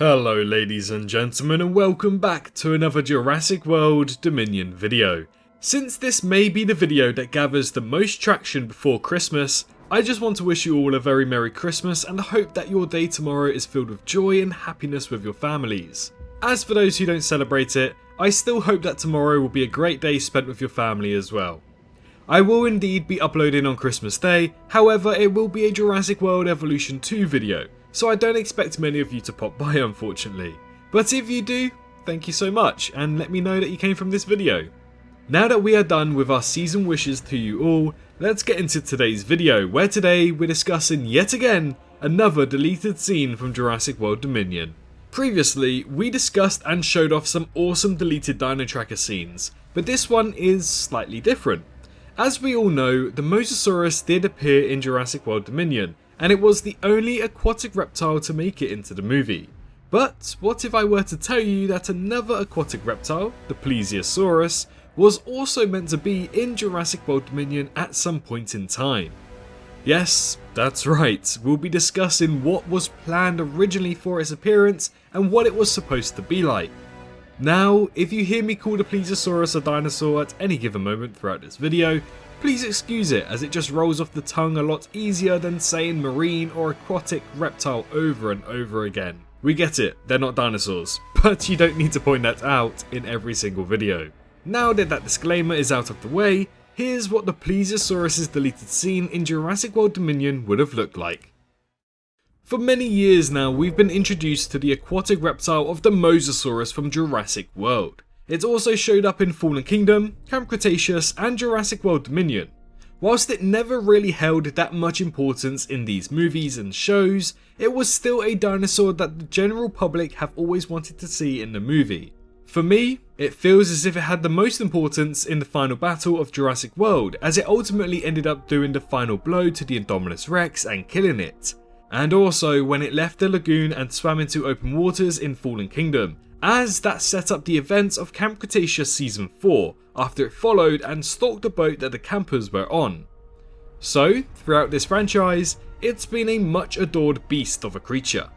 Hello ladies and gentlemen, and welcome back to another Jurassic World Dominion video. Since this may be the video that gathers the most traction before Christmas, I just want to wish you all a very Merry Christmas and hope that your day tomorrow is filled with joy and happiness with your families. As for those who don't celebrate it, I still hope that tomorrow will be a great day spent with your family as well. I will indeed be uploading on Christmas Day, however it will be a Jurassic World Evolution 2 video, so I don't expect many of you to pop by unfortunately. But if you do, thank you so much and let me know that you came from this video. Now that we are done with our season wishes to you all, let's get into today's video where today we're discussing yet again another deleted scene from Jurassic World Dominion. Previously, we discussed and showed off some awesome deleted Dino Tracker scenes, but this one is slightly different. As we all know, the Mosasaurus did appear in Jurassic World Dominion, and it was the only aquatic reptile to make it into the movie. But what if I were to tell you that another aquatic reptile, the Plesiosaurus, was also meant to be in Jurassic World Dominion at some point in time? Yes, that's right, we'll be discussing what was planned originally for its appearance and what it was supposed to be like. Now, if you hear me call the Plesiosaurus a dinosaur at any given moment throughout this video, please excuse it as it just rolls off the tongue a lot easier than saying marine or aquatic reptile over and over again. We get it, they're not dinosaurs, but you don't need to point that out in every single video. Now that that disclaimer is out of the way, here's what the Plesiosaurus' deleted scene in Jurassic World Dominion would have looked like. For many years now, we've been introduced to the aquatic reptile of the Mosasaurus from Jurassic World. It also showed up in Fallen Kingdom, Camp Cretaceous and Jurassic World Dominion. Whilst it never really held that much importance in these movies and shows, it was still a dinosaur that the general public have always wanted to see in the movie. For me, it feels as if it had the most importance in the final battle of Jurassic World, as it ultimately ended up doing the final blow to the Indominus Rex and killing it. And also when it left the lagoon and swam into open waters in Fallen Kingdom, as that set up the events of Camp Cretaceous Season 4 after it followed and stalked the boat that the campers were on. So, throughout this franchise, it's been a much adored beast of a creature.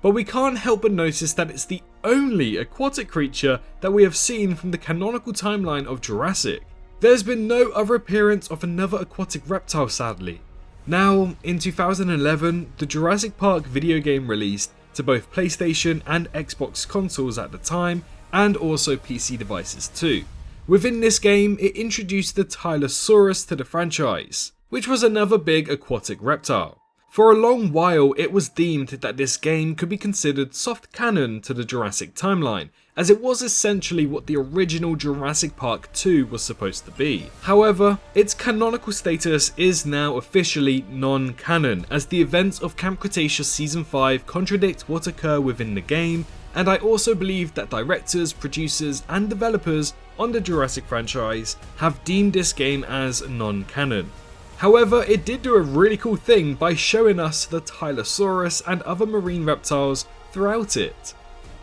But we can't help but notice that it's the only aquatic creature that we have seen from the canonical timeline of Jurassic. There's been no other appearance of another aquatic reptile sadly. Now, in 2011, the Jurassic Park video game released to both PlayStation and Xbox consoles at the time, and also PC devices too. Within this game, it introduced the Plesiosaurus to the franchise, which was another big aquatic reptile. For a long while, it was deemed that this game could be considered soft canon to the Jurassic timeline, as it was essentially what the original Jurassic Park 2 was supposed to be. However, its canonical status is now officially non-canon, as the events of Camp Cretaceous Season 5 contradict what occur within the game, and I also believe that directors, producers and developers on the Jurassic franchise have deemed this game as non-canon. However, it did do a really cool thing by showing us the Plesiosaurus and other marine reptiles throughout it.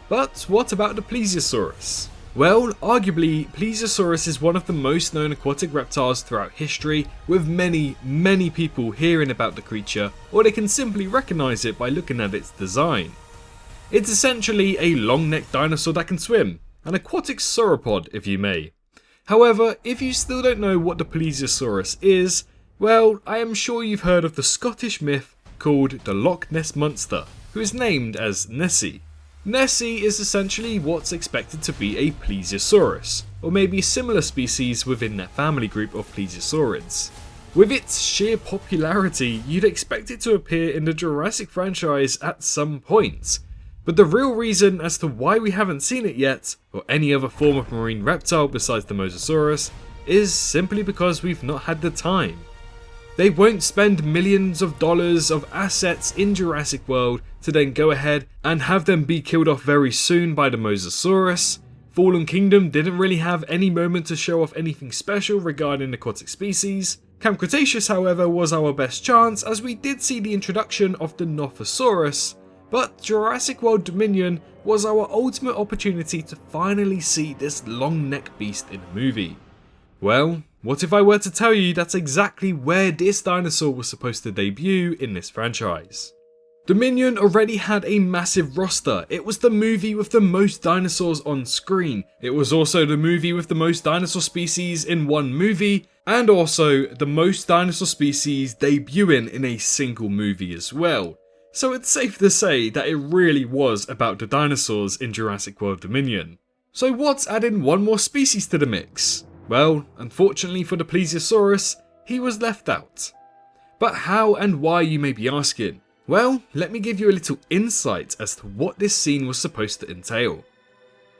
But what about the Plesiosaurus? Well, arguably, Plesiosaurus is one of the most known aquatic reptiles throughout history, with many people hearing about the creature, or they can simply recognise it by looking at its design. It's essentially a long-necked dinosaur that can swim, an aquatic sauropod if you may. However, if you still don't know what the Plesiosaurus is, well, I am sure you've heard of the Scottish myth called the Loch Ness Monster, who is named as Nessie. Nessie is essentially what's expected to be a Plesiosaurus, or maybe a similar species within that family group of plesiosaurids. With its sheer popularity, you'd expect it to appear in the Jurassic franchise at some point. But the real reason as to why we haven't seen it yet, or any other form of marine reptile besides the Mosasaurus, is simply because we've not had the time. They won't spend millions of dollars of assets in Jurassic World to then go ahead and have them be killed off very soon by the Mosasaurus. Fallen Kingdom didn't really have any moment to show off anything special regarding aquatic species. Camp Cretaceous, however, was our best chance as we did see the introduction of the Nothosaurus, but Jurassic World Dominion was our ultimate opportunity to finally see this long neck beast in a movie. Well, what if I were to tell you that's exactly where this dinosaur was supposed to debut in this franchise? Dominion already had a massive roster. It was the movie with the most dinosaurs on screen. It was also the movie with the most dinosaur species in one movie, and also the most dinosaur species debuting in a single movie as well. So it's safe to say that it really was about the dinosaurs in Jurassic World Dominion. So what's adding one more species to the mix? Well, unfortunately for the Plesiosaurus, he was left out. But how and why, you may be asking? Well, let me give you a little insight as to what this scene was supposed to entail.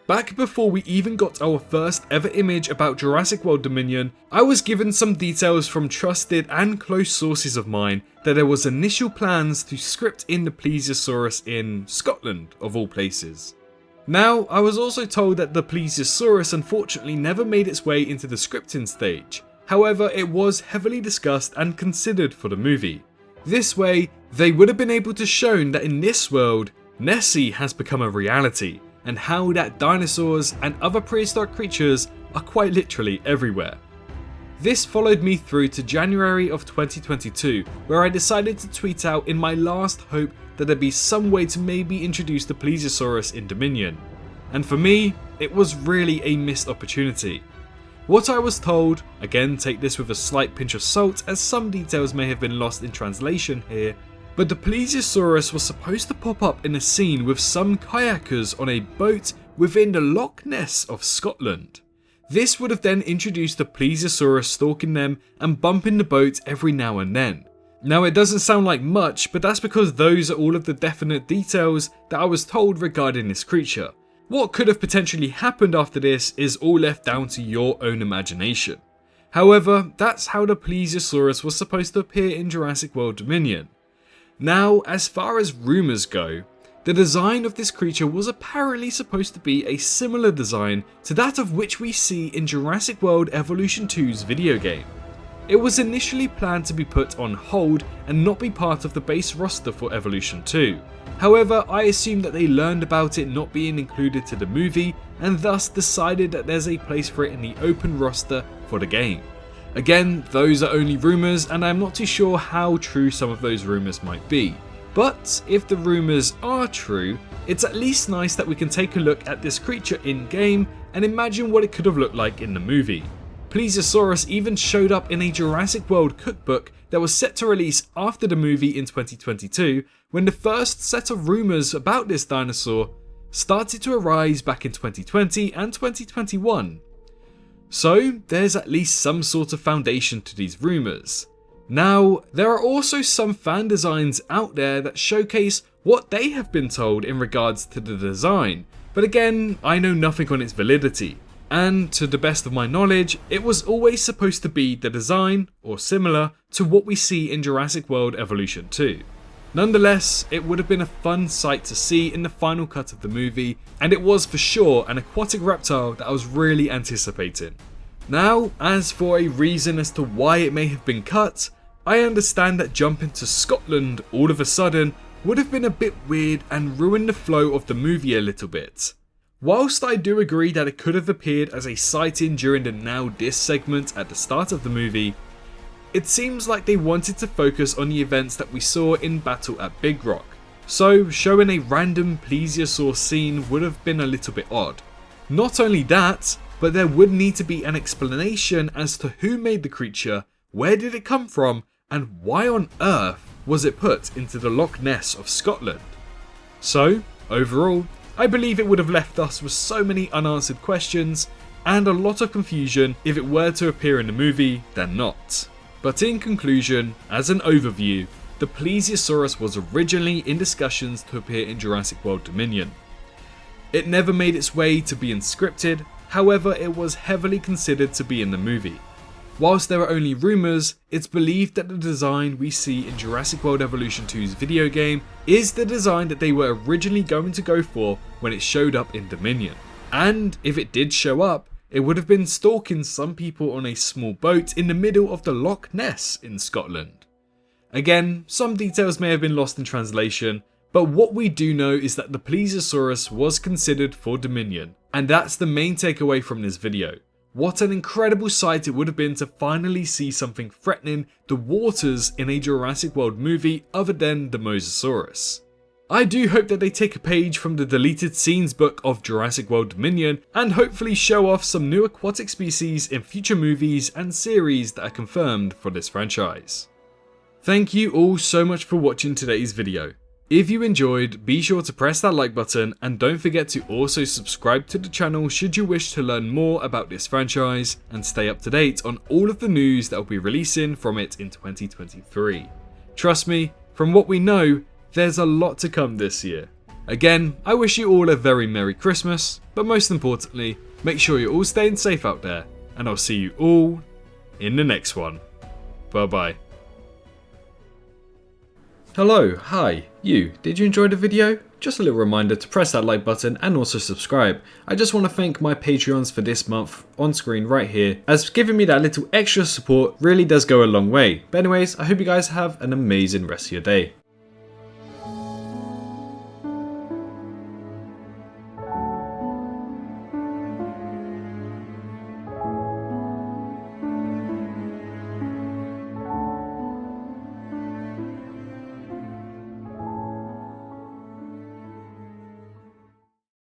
Back before we even got our first ever image about Jurassic World Dominion, I was given some details from trusted and close sources of mine that there was initial plans to script in the Plesiosaurus in Scotland, of all places. Now, I was also told that the Plesiosaurus unfortunately never made its way into the scripting stage. However, it was heavily discussed and considered for the movie. This way, they would have been able to show that in this world, Nessie has become a reality, and how that dinosaurs and other prehistoric creatures are quite literally everywhere. This followed me through to January of 2022, where I decided to tweet out in my last hope that there'd be some way to maybe introduce the Plesiosaurus in Dominion. And for me, it was really a missed opportunity. What I was told, again take this with a slight pinch of salt as some details may have been lost in translation here, but the Plesiosaurus was supposed to pop up in a scene with some kayakers on a boat within the Loch Ness of Scotland. This would have then introduced the Plesiosaurus stalking them and bumping the boat every now and then. Now it doesn't sound like much, but that's because those are all of the definite details that I was told regarding this creature. What could have potentially happened after this is all left down to your own imagination. However, that's how the Plesiosaurus was supposed to appear in Jurassic World Dominion. Now, as far as rumours go, the design of this creature was apparently supposed to be a similar design to that of which we see in Jurassic World Evolution 2's video game. It was initially planned to be put on hold and not be part of the base roster for Evolution 2. However, I assume that they learned about it not being included to the movie and thus decided that there's a place for it in the open roster for the game. Again, those are only rumours and I'm not too sure how true some of those rumours might be. But if the rumours are true, it's at least nice that we can take a look at this creature in game and imagine what it could have looked like in the movie. Plesiosaurus even showed up in a Jurassic World cookbook that was set to release after the movie in 2022, when the first set of rumours about this dinosaur started to arise back in 2020 and 2021. So there's at least some sort of foundation to these rumours. Now, there are also some fan designs out there that showcase what they have been told in regards to the design, but again, I know nothing on its validity. And to the best of my knowledge, it was always supposed to be the design, or similar, to what we see in Jurassic World Evolution 2. Nonetheless, it would have been a fun sight to see in the final cut of the movie, and it was for sure an aquatic reptile that I was really anticipating. Now, as for a reason as to why it may have been cut, I understand that jumping to Scotland all of a sudden would have been a bit weird and ruined the flow of the movie a little bit. Whilst I do agree that it could have appeared as a sighting during the Now This segment at the start of the movie, it seems like they wanted to focus on the events that we saw in Battle at Big Rock, so showing a random Plesiosaur scene would have been a little bit odd. Not only that, but there would need to be an explanation as to who made the creature, where did it come from, and why on earth was it put into the Loch Ness of Scotland. So, overall, I believe it would have left us with so many unanswered questions and a lot of confusion if it were to appear in the movie than not. But in conclusion, as an overview, the Plesiosaurus was originally in discussions to appear in Jurassic World Dominion. It never made its way to being scripted, however it was heavily considered to be in the movie. Whilst there are only rumours, it's believed that the design we see in Jurassic World Evolution 2's video game is the design that they were originally going to go for when it showed up in Dominion. And if it did show up, it would have been stalking some people on a small boat in the middle of the Loch Ness in Scotland. Again, some details may have been lost in translation, but what we do know is that the Plesiosaurus was considered for Dominion, and that's the main takeaway from this video. What an incredible sight it would have been to finally see something threatening the waters in a Jurassic World movie other than the Mosasaurus. I do hope that they take a page from the deleted scenes book of Jurassic World Dominion and hopefully show off some new aquatic species in future movies and series that are confirmed for this franchise. Thank you all so much for watching today's video. If you enjoyed, be sure to press that like button and don't forget to also subscribe to the channel should you wish to learn more about this franchise and stay up to date on all of the news that will be releasing from it in 2023. Trust me, from what we know, there's a lot to come this year. Again, I wish you all a very Merry Christmas, but most importantly, make sure you're all staying safe out there, and I'll see you all in the next one. Bye bye. Hello, hi, you. Did you enjoy the video? Just a little reminder to press that like button and also subscribe. I just want to thank my Patreons for this month on screen right here, as giving me that little extra support really does go a long way. But anyways, I hope you guys have an amazing rest of your day.